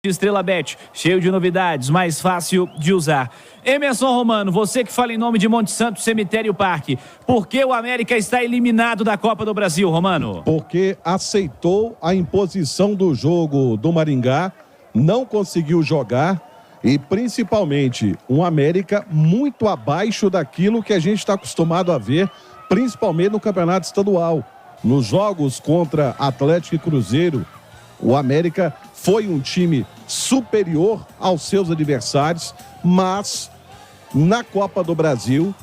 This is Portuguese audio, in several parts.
Estrela Bet, cheio de novidades, mais fácil de usar. Emerson Romano, você que fala em nome de Monte Santo Cemitério Parque, por que o América está eliminado da Copa do Brasil, Romano? Porque aceitou a imposição do jogo do Maringá, não conseguiu jogar e principalmente um América muito abaixo daquilo que a gente está acostumado a ver, principalmente no Campeonato Estadual. Nos jogos contra Atlético e Cruzeiro, o América foi um time superior aos seus adversários, mas na Copa do Brasil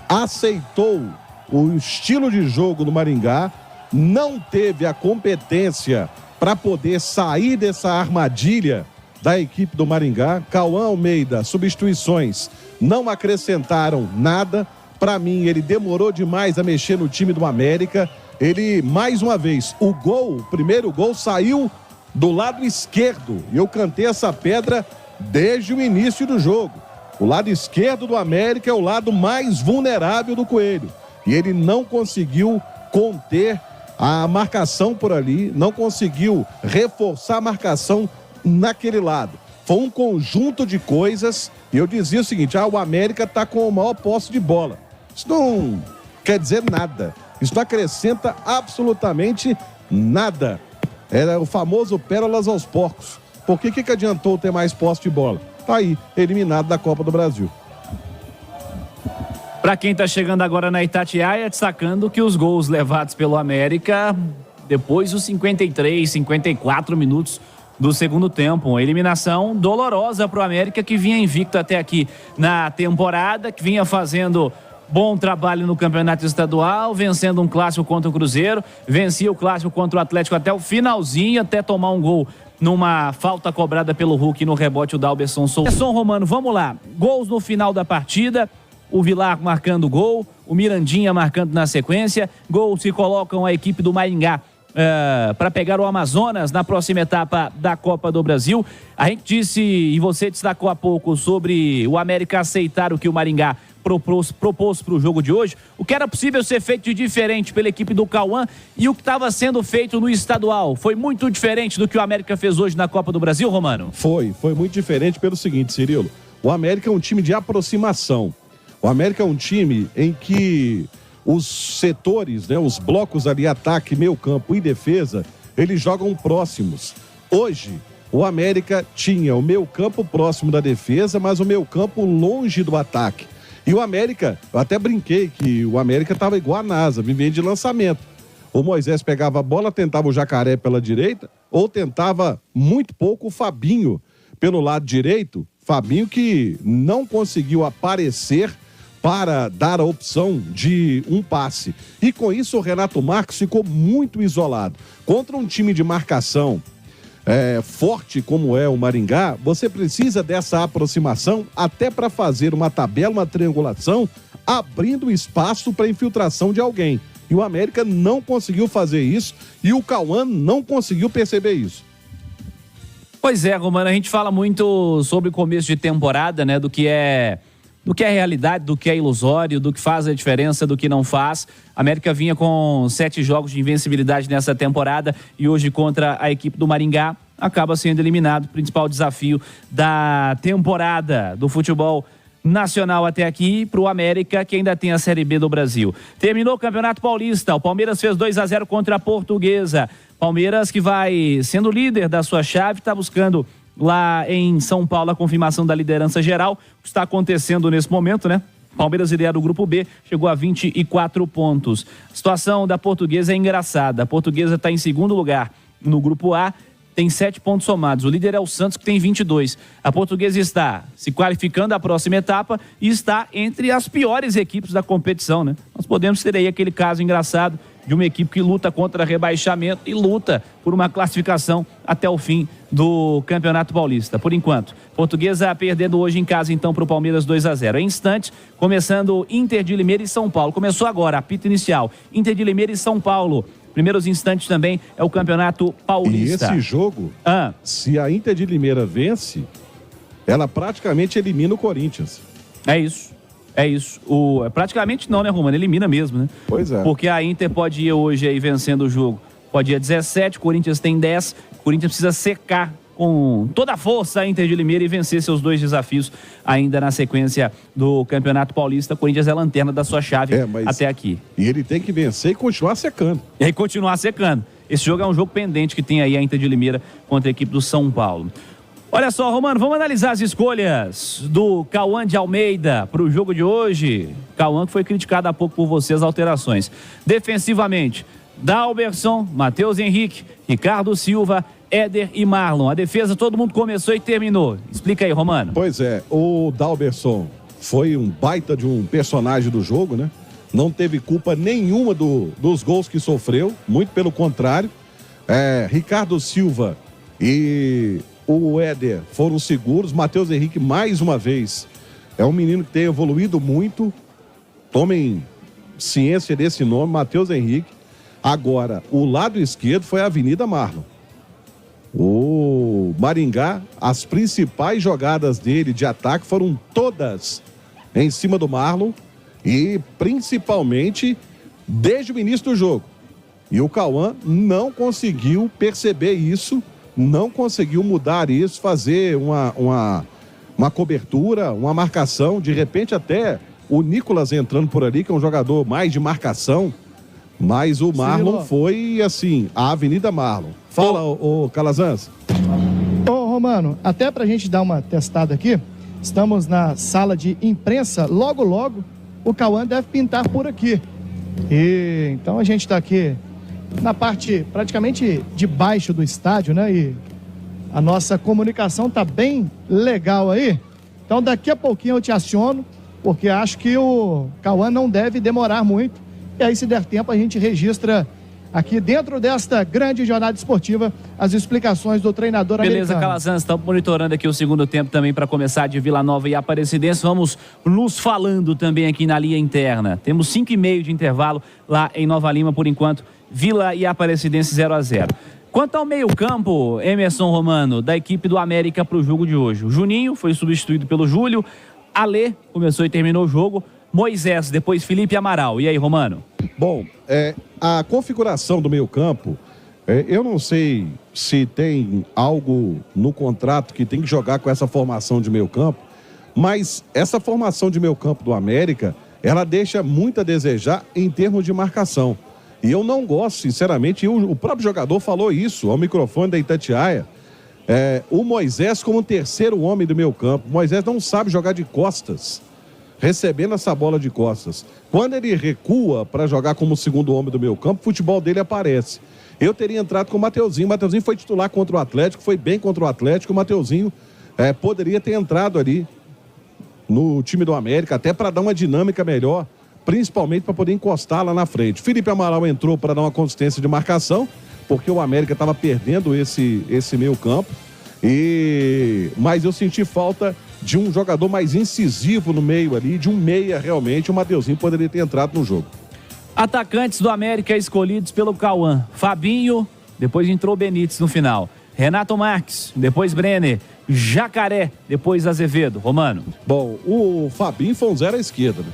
aceitou o estilo de jogo do Maringá, não teve a competência para poder sair dessa armadilha da equipe do Maringá. Cauã Almeida, substituições não acrescentaram nada. Para mim, ele demorou demais a mexer no time do América. Ele, mais uma vez, o primeiro gol saiu do lado esquerdo. E eu cantei essa pedra desde o início do jogo. O lado esquerdo do América é o lado mais vulnerável do Coelho. E ele não conseguiu conter a marcação por ali, não conseguiu reforçar a marcação naquele lado. Foi um conjunto de coisas. E eu dizia o seguinte: o América está com o maior posse de bola. Isso não quer dizer nada. Isso não acrescenta absolutamente nada. Era o famoso pérolas aos porcos. Por que adiantou ter mais posse de bola? Tá aí, eliminado da Copa do Brasil. Para quem está chegando agora na Itatiaia, destacando que os gols levados pelo América, depois dos 53, 54 minutos do segundo tempo. Uma eliminação dolorosa para o América, que vinha invicto até aqui na temporada, que vinha fazendo bom trabalho no Campeonato Estadual, vencendo um clássico contra o Cruzeiro, vencia o clássico contra o Atlético até o finalzinho, até tomar um gol numa falta cobrada pelo Hulk no rebote o Dalberson Souza. Emerson Romano, vamos lá. Gols no final da partida, o Vilar marcando gol, o Mirandinha marcando na sequência, gols que colocam a equipe do Maringá para pegar o Amazonas na próxima etapa da Copa do Brasil. A gente disse, e você destacou há pouco, sobre o América aceitar o que o Maringá propôs para o jogo de hoje. O que era possível ser feito de diferente pela equipe do Cauã e o que estava sendo feito no estadual foi muito diferente do que o América fez hoje na Copa do Brasil, Romano? Foi muito diferente pelo seguinte, Cirilo: o América é um time de aproximação. O América é um time em que os setores, os blocos ali, ataque, meio campo e defesa, eles jogam próximos. Hoje, o América tinha o meio campo próximo da defesa, mas o meio campo longe do ataque. E o América, eu até brinquei que o América estava igual a NASA, vivendo de lançamento. O Moisés pegava a bola, tentava o Jacaré pela direita, ou tentava muito pouco o Fabinho pelo lado direito. Fabinho que não conseguiu aparecer para dar a opção de um passe. E com isso o Renato Marcos ficou muito isolado. Contra um time de marcação forte como é o Maringá, você precisa dessa aproximação até para fazer uma tabela, uma triangulação, abrindo espaço para infiltração de alguém. E o América não conseguiu fazer isso e o Cauã não conseguiu perceber isso. Pois é, Romano, a gente fala muito sobre o começo de temporada, do que é realidade, do que é ilusório, do que faz a diferença, do que não faz. A América vinha com 7 jogos de invencibilidade nessa temporada e hoje contra a equipe do Maringá acaba sendo eliminado. O principal desafio da temporada do futebol nacional até aqui para o América, que ainda tem a Série B do Brasil. Terminou o Campeonato Paulista, o Palmeiras fez 2-0 contra a Portuguesa. Palmeiras que vai sendo líder da sua chave, está buscando lá em São Paulo a confirmação da liderança geral, o que está acontecendo nesse momento, Palmeiras lidera o grupo B, chegou a 24 pontos. A situação da Portuguesa é engraçada. A Portuguesa está em segundo lugar no grupo A, tem 7 pontos somados. O líder é o Santos, que tem 22. A Portuguesa está se qualificando à próxima etapa e está entre as piores equipes da competição, Nós podemos ter aí aquele caso engraçado de uma equipe que luta contra rebaixamento e luta por uma classificação até o fim do Campeonato Paulista. Por enquanto, Portuguesa perdendo hoje em casa, então, para o Palmeiras 2-0. Em instantes, começando Inter de Limeira e São Paulo. Começou agora, apito inicial. Inter de Limeira e São Paulo. Primeiros instantes também é o Campeonato Paulista. E esse jogo, se a Inter de Limeira vence, ela praticamente elimina o Corinthians. É isso. Praticamente não, Romano? Elimina mesmo, Pois é. Porque a Inter pode ir hoje aí vencendo o jogo. Pode ir a 17, o Corinthians tem 10. O Corinthians precisa secar com toda a força a Inter de Limeira e vencer seus 2 desafios ainda na sequência do Campeonato Paulista. Corinthians é lanterna da sua chave até aqui. E ele tem que vencer e continuar secando. E aí continuar secando. Esse jogo é um jogo pendente que tem aí a Inter de Limeira contra a equipe do São Paulo. Olha só, Romano, vamos analisar as escolhas do Cauã de Almeida para o jogo de hoje. Cauã que foi criticado há pouco por você as alterações. Defensivamente, Dalberson, Matheus Henrique, Ricardo Silva, Éder e Marlon. A defesa todo mundo começou e terminou. Explica aí, Romano. Pois é, o Dalberson foi um baita de um personagem do jogo, né? Não teve culpa nenhuma dos gols que sofreu, muito pelo contrário. Ricardo Silva e o Éder foram seguros. Matheus Henrique, mais uma vez, é um menino que tem evoluído muito. Tomem ciência desse nome, Matheus Henrique. Agora, o lado esquerdo foi a Avenida Marlon. O Maringá, as principais jogadas dele de ataque foram todas em cima do Marlon. E principalmente desde o início do jogo. E o Cauã não conseguiu perceber isso, não conseguiu mudar isso, fazer uma cobertura, uma marcação. De repente até o Nicolas entrando por ali, que é um jogador mais de marcação. Mas o Marlon foi assim, a Avenida Marlon. Fala, ô Calazans. Ô Romano, até pra gente dar uma testada aqui, estamos na sala de imprensa, logo o Cauã deve pintar por aqui. E então a gente está aqui na parte praticamente de baixo do estádio, né? E a nossa comunicação tá bem legal aí. Então daqui a pouquinho eu te aciono, porque acho que o Cauã não deve demorar muito. E aí, se der tempo, a gente registra aqui dentro desta grande jornada esportiva as explicações do treinador americano. Beleza, Calazans, estamos monitorando aqui o segundo tempo também para começar de Vila Nova e Aparecidense. Vamos nos falando também aqui na linha interna. Temos 5,5 de intervalo lá em Nova Lima, por enquanto, Vila e Aparecidense 0-0. Quanto ao meio-campo, Emerson Romano, da equipe do América para o jogo de hoje. O Juninho foi substituído pelo Júlio, Alê começou e terminou o jogo, Moisés, depois Felipe Amaral. E aí, Romano? Bom, a configuração do meio-campo, eu não sei se tem algo no contrato que tem que jogar com essa formação de meio-campo, mas essa formação de meio-campo do América, ela deixa muito a desejar em termos de marcação. E eu não gosto, sinceramente, e o próprio jogador falou isso ao microfone da Itatiaia, o Moisés como terceiro homem do meio-campo. O Moisés não sabe jogar de costas, recebendo essa bola de costas. Quando ele recua para jogar como segundo homem do meio campo, o futebol dele aparece. Eu teria entrado com o Mateuzinho. O Mateuzinho foi titular contra o Atlético, foi bem contra o Atlético. O Mateuzinho poderia ter entrado ali no time do América, até para dar uma dinâmica melhor, principalmente para poder encostar lá na frente. Felipe Amaral entrou para dar uma consistência de marcação, porque o América estava perdendo esse meio campo. Mas eu senti falta de um jogador mais incisivo no meio ali, de um meia realmente. O Mateuzinho poderia ter entrado no jogo. Atacantes do América escolhidos pelo Cauã: Fabinho, depois entrou Benítez no final, Renato Marques, depois Brenner, Jacaré, depois Azevedo. Romano? Bom, o Fabinho foi um zero à esquerda, né?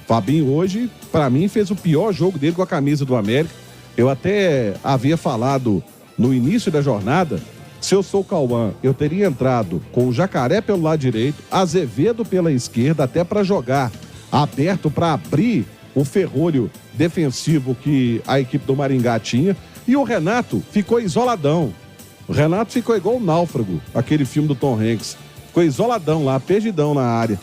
Fabinho hoje, para mim, fez o pior jogo dele com a camisa do América. Eu até havia falado no início da jornada, se eu sou o Cauã, eu teria entrado com o Jacaré pelo lado direito, Azevedo pela esquerda, até para jogar aberto, para abrir o ferrolho defensivo que a equipe do Maringá tinha. E o Renato ficou isoladão. O Renato ficou igual o Náufrago, aquele filme do Tom Hanks. Ficou isoladão lá, perdidão na área.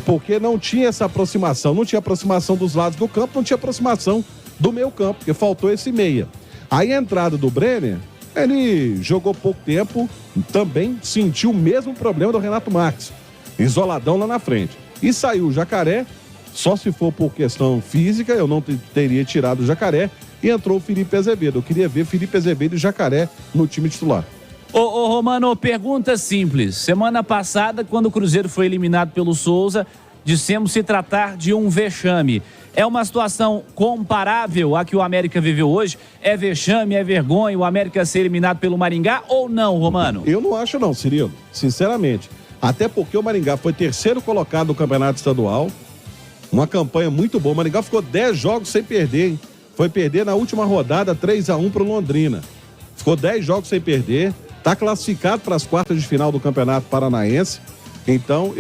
Porque não tinha essa aproximação, não tinha aproximação dos lados do campo, não tinha aproximação do meio campo, porque faltou esse meia. Aí a entrada do Brenner, ele jogou pouco tempo, também sentiu o mesmo problema do Renato Marques, isoladão lá na frente. E saiu o Jacaré, só se for por questão física, eu não teria tirado o Jacaré, e entrou o Felipe Azevedo. Eu queria ver Felipe Azevedo e Jacaré no time titular. Ô Romano, pergunta simples. Semana passada, quando o Cruzeiro foi eliminado pelo Souza, dissemos se tratar de um vexame. É uma situação comparável à que o América viveu hoje? É vexame, é vergonha o América ser eliminado pelo Maringá ou não, Romano? Eu não acho não, Cirilo, sinceramente. Até porque o Maringá foi terceiro colocado no campeonato estadual. Uma campanha muito boa. O Maringá ficou 10 jogos sem perder, hein? Foi perder na última rodada 3-1 para o Londrina. Ficou 10 jogos sem perder. está classificado para as quartas de final do Campeonato Paranaense. Então,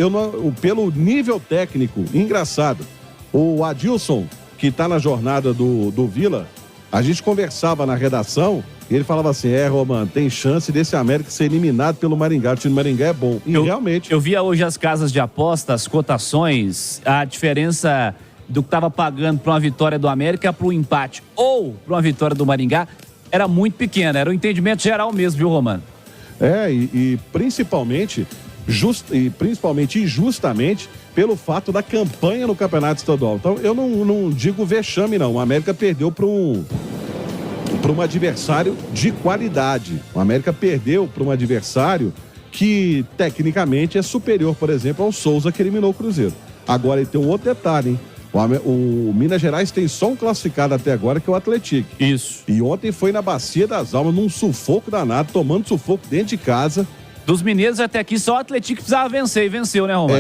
pelo nível técnico, engraçado, o Adilson, que está na jornada do Vila, a gente conversava na redação e ele falava assim, Romano, tem chance desse América ser eliminado pelo Maringá, o time do Maringá é bom. E realmente... Eu via hoje as casas de aposta, as cotações, a diferença do que estava pagando para uma vitória do América para um empate ou para uma vitória do Maringá era muito pequena, era um entendimento geral mesmo, viu, Romano? Principalmente e justamente pelo fato da campanha no Campeonato Estadual. Então, eu não digo vexame, não. O América perdeu para um adversário de qualidade. O América perdeu para um adversário que, tecnicamente, é superior, por exemplo, ao Souza, que eliminou o Cruzeiro. Agora, tem um outro detalhe, hein? O Minas Gerais tem só um classificado até agora, que é o Atlético. Isso. E ontem foi na Bacia das Almas, num sufoco danado, tomando sufoco dentro de casa. Dos mineiros até aqui, só o Atlético precisava vencer e venceu, né, Romano?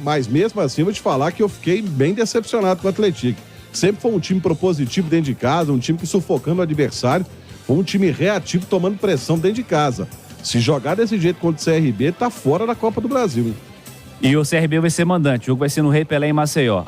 Mas mesmo assim, vou te falar que eu fiquei bem decepcionado com o Atlético. Sempre foi um time propositivo dentro de casa, um time que sufocando o adversário, foi um time reativo tomando pressão dentro de casa. Se jogar desse jeito contra o CRB, tá fora da Copa do Brasil. E o CRB vai ser mandante, o jogo vai ser no Rei Pelé em Maceió.